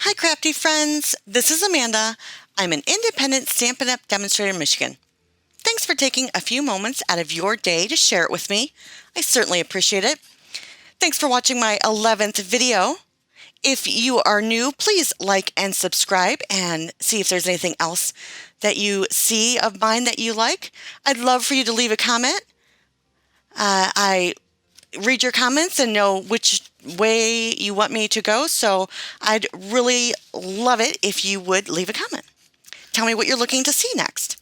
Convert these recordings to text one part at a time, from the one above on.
Hi crafty friends, this is Amanda. I'm an independent Stampin' Up! Demonstrator in Michigan. Thanks for taking a few moments out of your day to share it with me. I certainly appreciate it. Thanks for watching my 11th video. If you are new, please like and subscribe and see if there's anything else that you see of mine that you like. I'd love for you to leave a comment. I read your comments and know which way you want me to go, so I'd really love it if you would leave a comment. Tell me what you're looking to see next.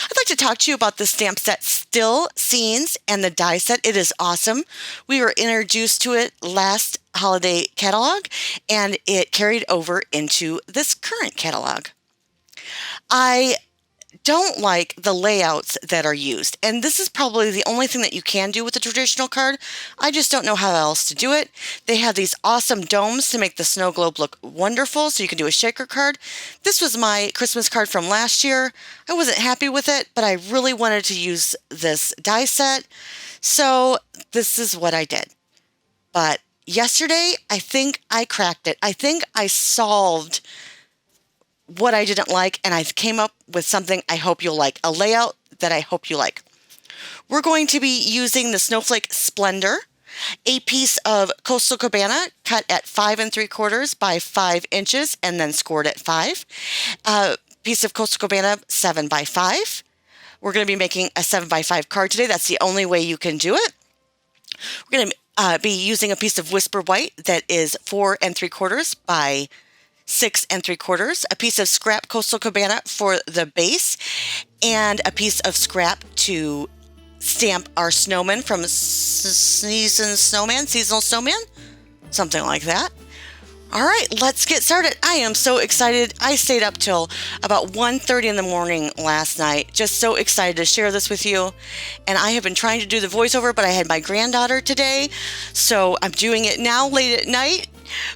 I'd like to talk to you about the stamp set Still Scenes and the die set. It is awesome. We were introduced to it last holiday catalog, and it carried over into this current catalog. I don't like the layouts that are used, and this is probably the only thing that you can do with a traditional card. I just don't know how else to do it. They have these awesome domes to make the snow globe look wonderful, so you can do a shaker card. This was my Christmas card from last year. I wasn't happy with it, but I really wanted to use this die set, so this is what I did. But yesterday, I think I cracked it. I think I solved what I didn't like, and I came up with something I hope you'll like, a layout that I hope you like. We're going to be using the Snowflake Splendor, a piece of Coastal Cabana cut at 5 3/4 by 5 inches and then scored at 5. A piece of Coastal Cabana 7 by 5. We're going to be making a 7 by 5 card today. That's the only way you can do it. We're going to be using a piece of Whisper White that is 4 3/4 by 6 3/4, a piece of scrap Coastal Cabana for the base, and a piece of scrap to stamp our snowman from Seasonal Snowman, something like that. All right, let's get started. I am so excited. I stayed up till about 1:30 in the morning last night, just so excited to share this with you. And I have been trying to do the voiceover, but I had my granddaughter today, so I'm doing it now late at night.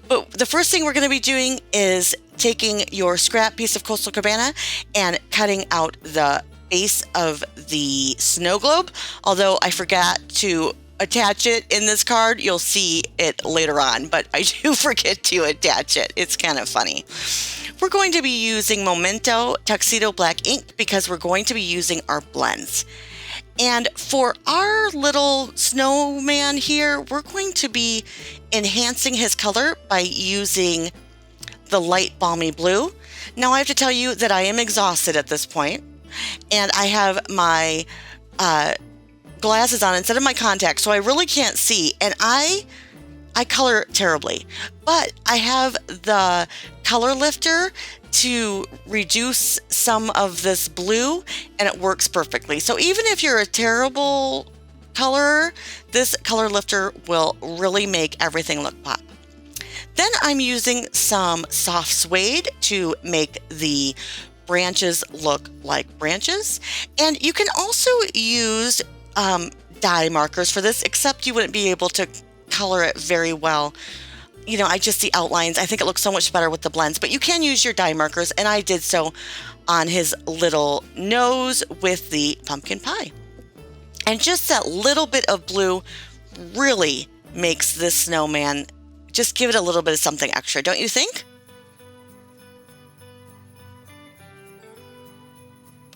But the first thing we're going to be doing is taking your scrap piece of Coastal Cabana and cutting out the base of the snow globe. Although I forgot to attach it in this card, you'll see it later on, but I do forget to attach it. It's kind of funny. We're going to be using Memento Tuxedo Black ink because we're going to be using our blends. And for our little snowman here, we're going to be enhancing his color by using the light balmy blue. Now I have to tell you that I am exhausted at this point, and I have my glasses on instead of my contacts, so I really can't see, and I color terribly, but I have the color lifter to reduce some of this blue, and it works perfectly. So even if you're a terrible colorer, this color lifter will really make everything look pop. Then I'm using some soft suede to make the branches look like branches, and you can also use die markers for this, except you wouldn't be able to color it very well. You know, I just see outlines. I think it looks so much better with the blends, but you can use your die markers, and I did so on his little nose with the pumpkin pie. And just that little bit of blue really makes this snowman, just give it a little bit of something extra, don't you think?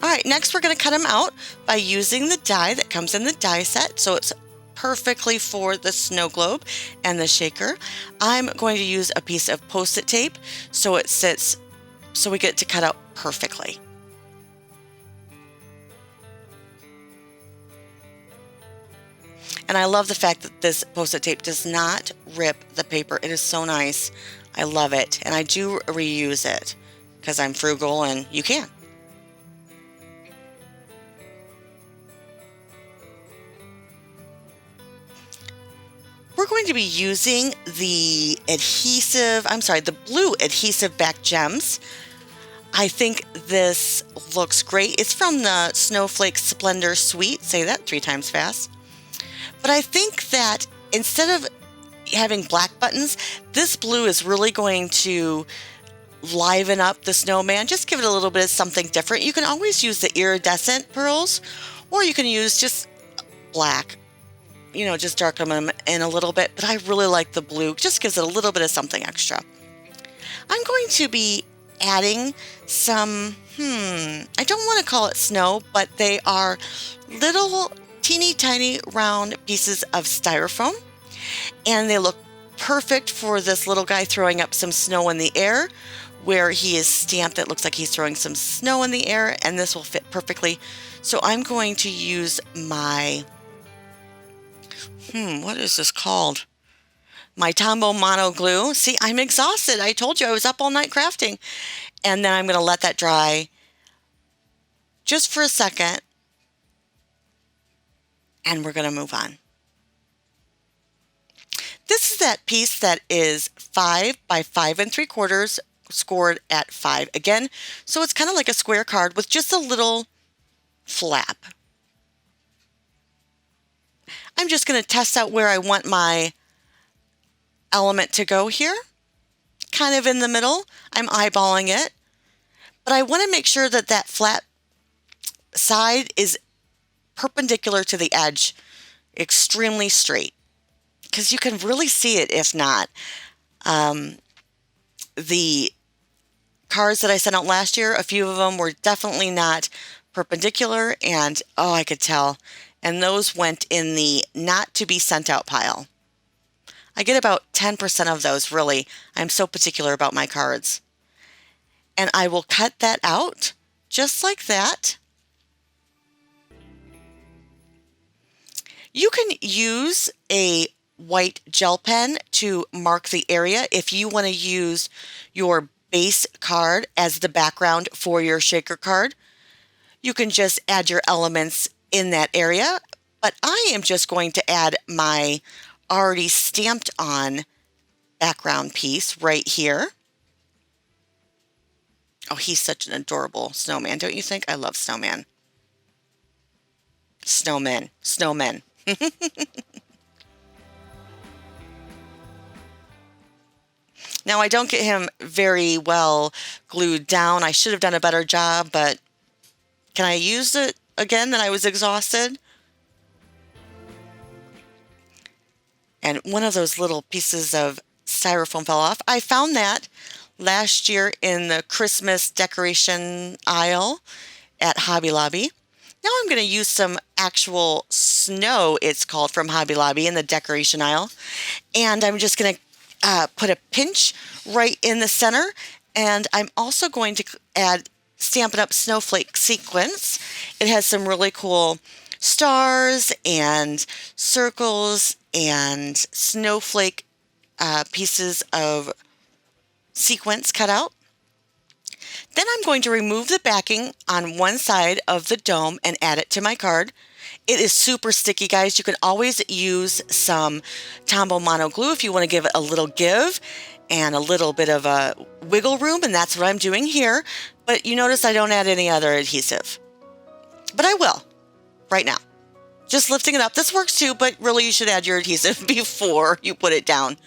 All right, next we're going to cut him out by using the die that comes in the die set, so it's perfectly for the snow globe and the shaker. I'm going to use a piece of Post-it tape so it sits, so we get to cut out perfectly. And I love the fact that this Post-it tape does not rip the paper. It is so nice. I love it, and I do reuse it because I'm frugal and you can. We're going to be using the the blue adhesive back gems. I think this looks great. It's from the Snowflakes Splendor Suite. Say that 3 times fast. But I think that instead of having black buttons, this blue is really going to liven up the snowman. Just give it a little bit of something different. You can always use the iridescent pearls, or you can use just black. You know, just darken them in a little bit, but I really like the blue. Just gives it a little bit of something extra. I'm going to be adding some, I don't want to call it snow, but they are little teeny tiny round pieces of styrofoam, and they look perfect for this little guy throwing up some snow in the air. Where he is stamped, it looks like he's throwing some snow in the air, and this will fit perfectly. So I'm going to use my, what is this called? My Tombow Mono Glue. See, I'm exhausted. I told you I was up all night crafting. And then I'm going to let that dry just for a second, and we're going to move on. This is that piece that is 5 by 5 3/4, scored at 5 again. So it's kind of like a square card with just a little flap. I'm just going to test out where I want my element to go here. Kind of in the middle. I'm eyeballing it. But I want to make sure that that flat side is perpendicular to the edge, extremely straight, because you can really see it if not. The cards that I sent out last year, a few of them were definitely not perpendicular, and oh, I could tell. And those went in the not to be sent out pile. I get about 10% of those, really. I'm so particular about my cards. And I will cut that out just like that. You can use a white gel pen to mark the area if you want to use your base card as the background for your shaker card. You can just add your elements in that area, but I am just going to add my already stamped on background piece right here. Oh, he's such an adorable snowman, don't you think? I love snowman. Snowmen. Now, I don't get him very well glued down. I should have done a better job, but can I use it again that I was exhausted? And one of those little pieces of styrofoam fell off. I found that last year in the Christmas decoration aisle at Hobby Lobby. Now I'm going to use some actual snow, it's called, from Hobby Lobby in the decoration aisle. And I'm just going to put a pinch right in the center, and I'm also going to add Stampin' Up Snowflake sequence. It has some really cool stars and circles and snowflake pieces of sequence cut out. Then I'm going to remove the backing on one side of the dome and add it to my card. It is super sticky, guys. You can always use some Tombow Mono Glue if you want to give it a little give and a little bit of a wiggle room, and that's what I'm doing here. But you notice I don't add any other adhesive. But I will right now. Just lifting it up. This works too, but really you should add your adhesive before you put it down.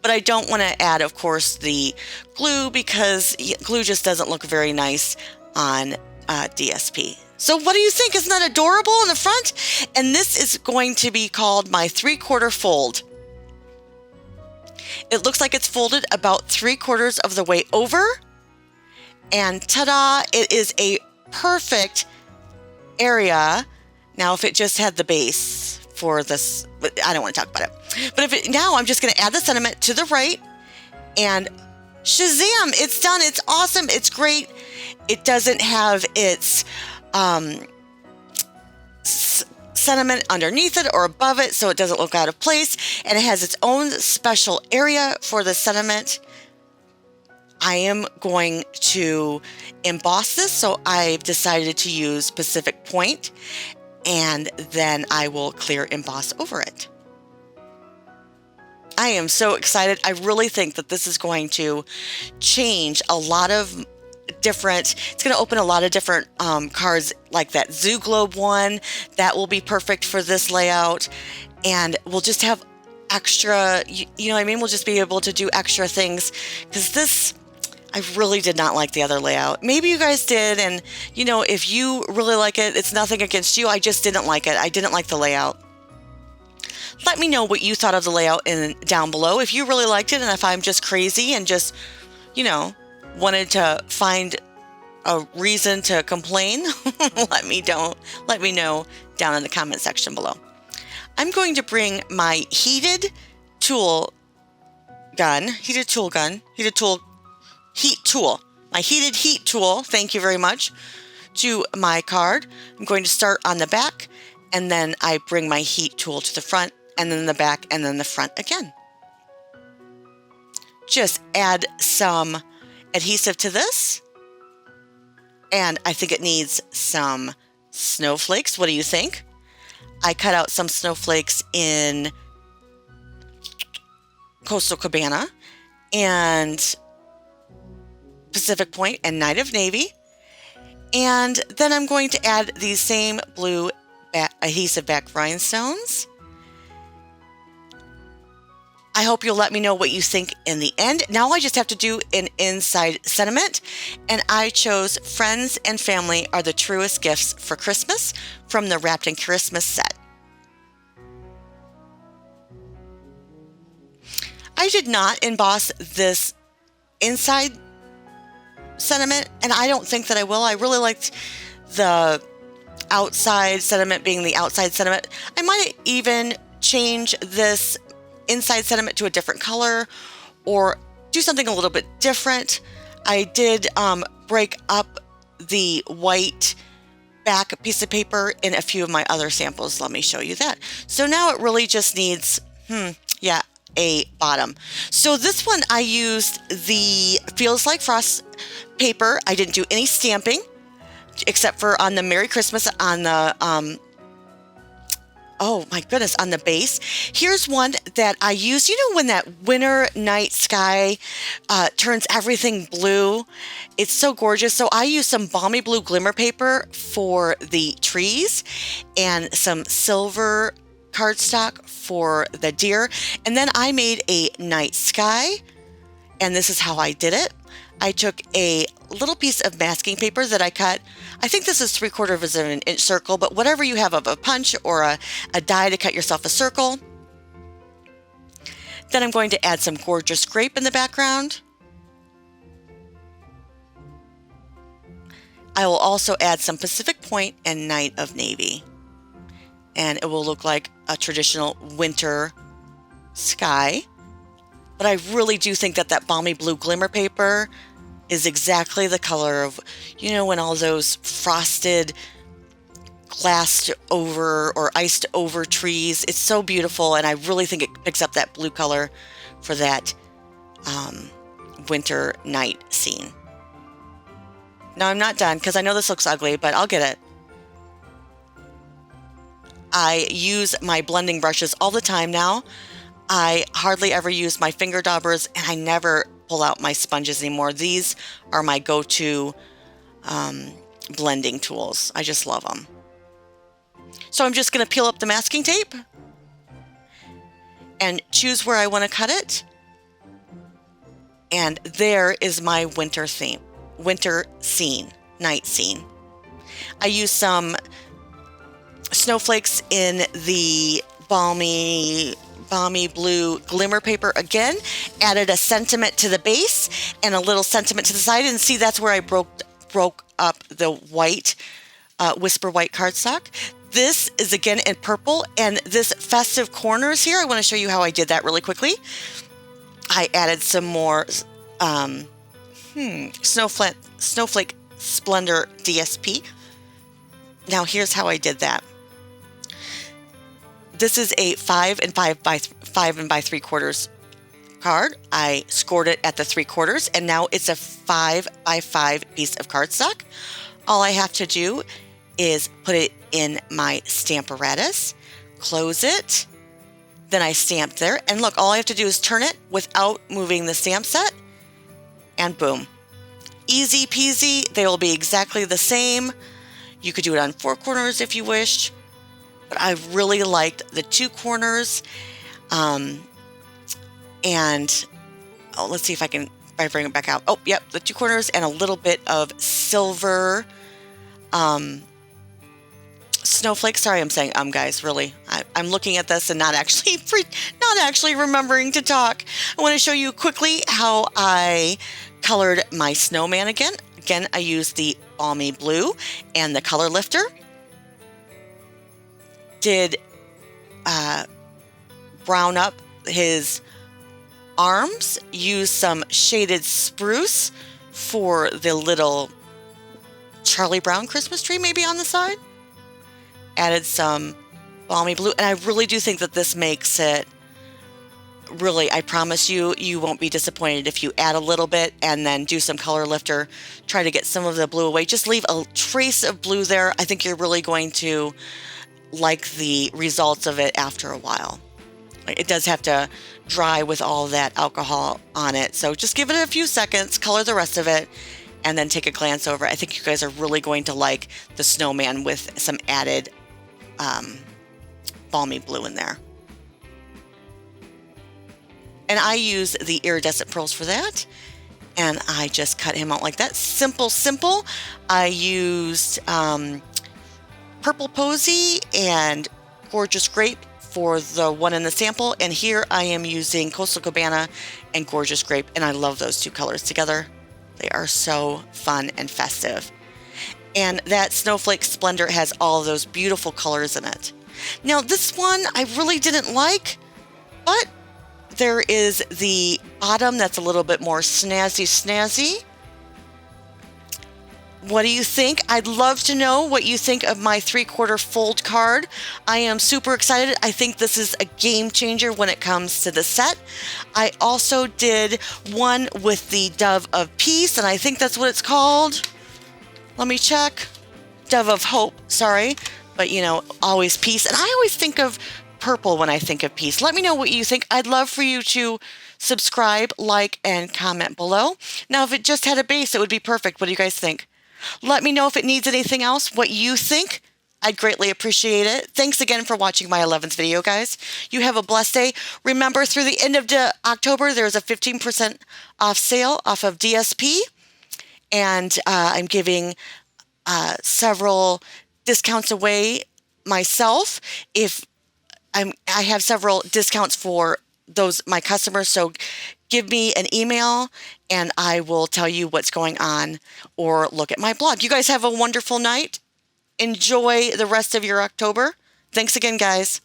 But I don't want to add, of course, the glue because glue just doesn't look very nice on DSP. So what do you think? Isn't that adorable in the front? And this is going to be called my 3/4 fold. It looks like it's folded about 3/4 of the way over. And ta-da, it is a perfect area. Now, if it just had the base for this, I don't want to talk about it. But now I'm just going to add the sentiment to the right, and shazam, it's done. It's awesome. It's great. It doesn't have its sentiment underneath it or above it, so it doesn't look out of place, and it has its own special area for the sentiment. I am going to emboss this, so I've decided to use Pacific Point, and then I will clear emboss over it. I am so excited. I really think that this is going to change a lot of it's going to open a lot of different cards, like that Zoo Globe one. That will be perfect for this layout, and we'll just have extra, you know what I mean? We'll just be able to do extra things, because this, I really did not like the other layout. Maybe you guys did, and you know, if you really like it, it's nothing against you. I just didn't like it. I didn't like the layout. Let me know what you thought of the layout down below, if you really liked it, and if I'm just crazy and just, wanted to find a reason to complain, let me know down in the comment section below. I'm going to bring my heat tool, my heated heat tool, thank you very much, to my card. I'm going to start on the back, and then I bring my heat tool to the front, and then the back, and then the front again. Just add some adhesive to this, and I think it needs some snowflakes. What do you think? I cut out some snowflakes in Coastal Cabana and Pacific Point and Night of Navy. And then I'm going to add these same blue adhesive back rhinestones. I hope you'll let me know what you think in the end. Now I just have to do an inside sentiment, and I chose Friends and Family Are the Truest Gifts for Christmas from the Wrapped in Christmas set. I did not emboss this inside sentiment, and I don't think that I will. I really liked the outside sentiment being the outside sentiment. I might even change this inside sentiment to a different color or do something a little bit different. I did break up the white back piece of paper in a few of my other samples. Let me show you that. So now it really just needs, a bottom. So this one I used the Feels Like Frost paper. I didn't do any stamping except for on the Merry Christmas on the oh my goodness, on the base. Here's one that I use. When that winter night sky turns everything blue? It's so gorgeous. So I use some balmy blue glimmer paper for the trees and some silver cardstock for the deer. And then I made a night sky, and this is how I did it. I took a little piece of masking paper that I cut. I think this is 3/4 of an inch circle, but whatever you have of a punch or a die to cut yourself a circle. Then I'm going to add some gorgeous grape in the background. I will also add some Pacific Point and Night of Navy. And it will look like a traditional winter sky. But I really do think that that balmy blue glimmer paper is exactly the color of, when all those frosted, glassed over or iced over trees. It's so beautiful, and I really think it picks up that blue color for that winter night scene. Now I'm not done because I know this looks ugly, but I'll get it. I use my blending brushes all the time now. I hardly ever use my finger daubers, and I never pull out my sponges anymore. These are my go-to blending tools. I just love them. So I'm just going to peel up the masking tape and choose where I want to cut it. And there is my winter scene, night scene. I use some snowflakes in the balmy blue glimmer paper again, added a sentiment to the base and a little sentiment to the side, and see, that's where I broke up the white whisper white cardstock. This is again in purple, and this festive corners here, I want to show you how I did that really quickly. I added some more Snowflake Splendor DSP. Now here's how I did that. This is a 5 and 5 by 3/4 card. I scored it at the 3/4, and now it's a 5 by 5 piece of cardstock. All I have to do is put it in my Stamparatus, close it, then I stamp there, and look, all I have to do is turn it without moving the stamp set, and boom. Easy peasy. They will be exactly the same. You could do it on 4 corners if you wished, but I really liked the 2 corners. Let's see if I bring it back out. Oh, yep, the 2 corners and a little bit of silver snowflakes. Sorry, I'm saying guys, really. I'm looking at this and not actually remembering to talk. I want to show you quickly how I Colored My Snowman again. Again, I used the Balmy Blue and the color lifter. Did brown up his arms, use some shaded spruce for the little Charlie Brown Christmas tree maybe on the side. Added some Balmy Blue, and I really do think that this makes it really, I promise you, you won't be disappointed if you add a little bit and then do some color lifter, try to get some of the blue away. Just leave a trace of blue there. I think you're really going to like the results of it after a while. It does have to dry with all that alcohol on it. So just give it a few seconds, color the rest of it, and then take a glance over. I think you guys are really going to like the snowman with some added Balmy Blue in there. And I use the iridescent pearls for that. And I just cut him out like that. Simple, simple. I used Purple Posy and Gorgeous Grape for the one in the sample, and here I am using Coastal Cabana and Gorgeous Grape, and I love those two colors together. They are so fun and festive. And that Snowflake Splendor has all those beautiful colors in it. Now this one I really didn't like, but there is the bottom that's a little bit more snazzy. What do you think? I'd love to know what you think of my 3/4 fold card. I am super excited. I think this is a game changer when it comes to the set. I also did one with the Dove of Peace, and I think that's what it's called. Let me check. Dove of Hope, sorry. But you know, always peace. And I always think of purple when I think of peace. Let me know what you think. I'd love for you to subscribe, like, and comment below. Now, if it just had a base, it would be perfect. What do you guys think? Let me know if it needs anything else, what you think. I'd greatly appreciate it. Thanks again for watching my 11th video, guys. You have a blessed day. Remember, through the end of October, there's a 15% off sale off of DSP. And I'm giving several discounts away myself. I have several discounts for my customers, so give me an email and I will tell you what's going on, or look at my blog. You guys have a wonderful night. Enjoy the rest of your October. Thanks again, guys.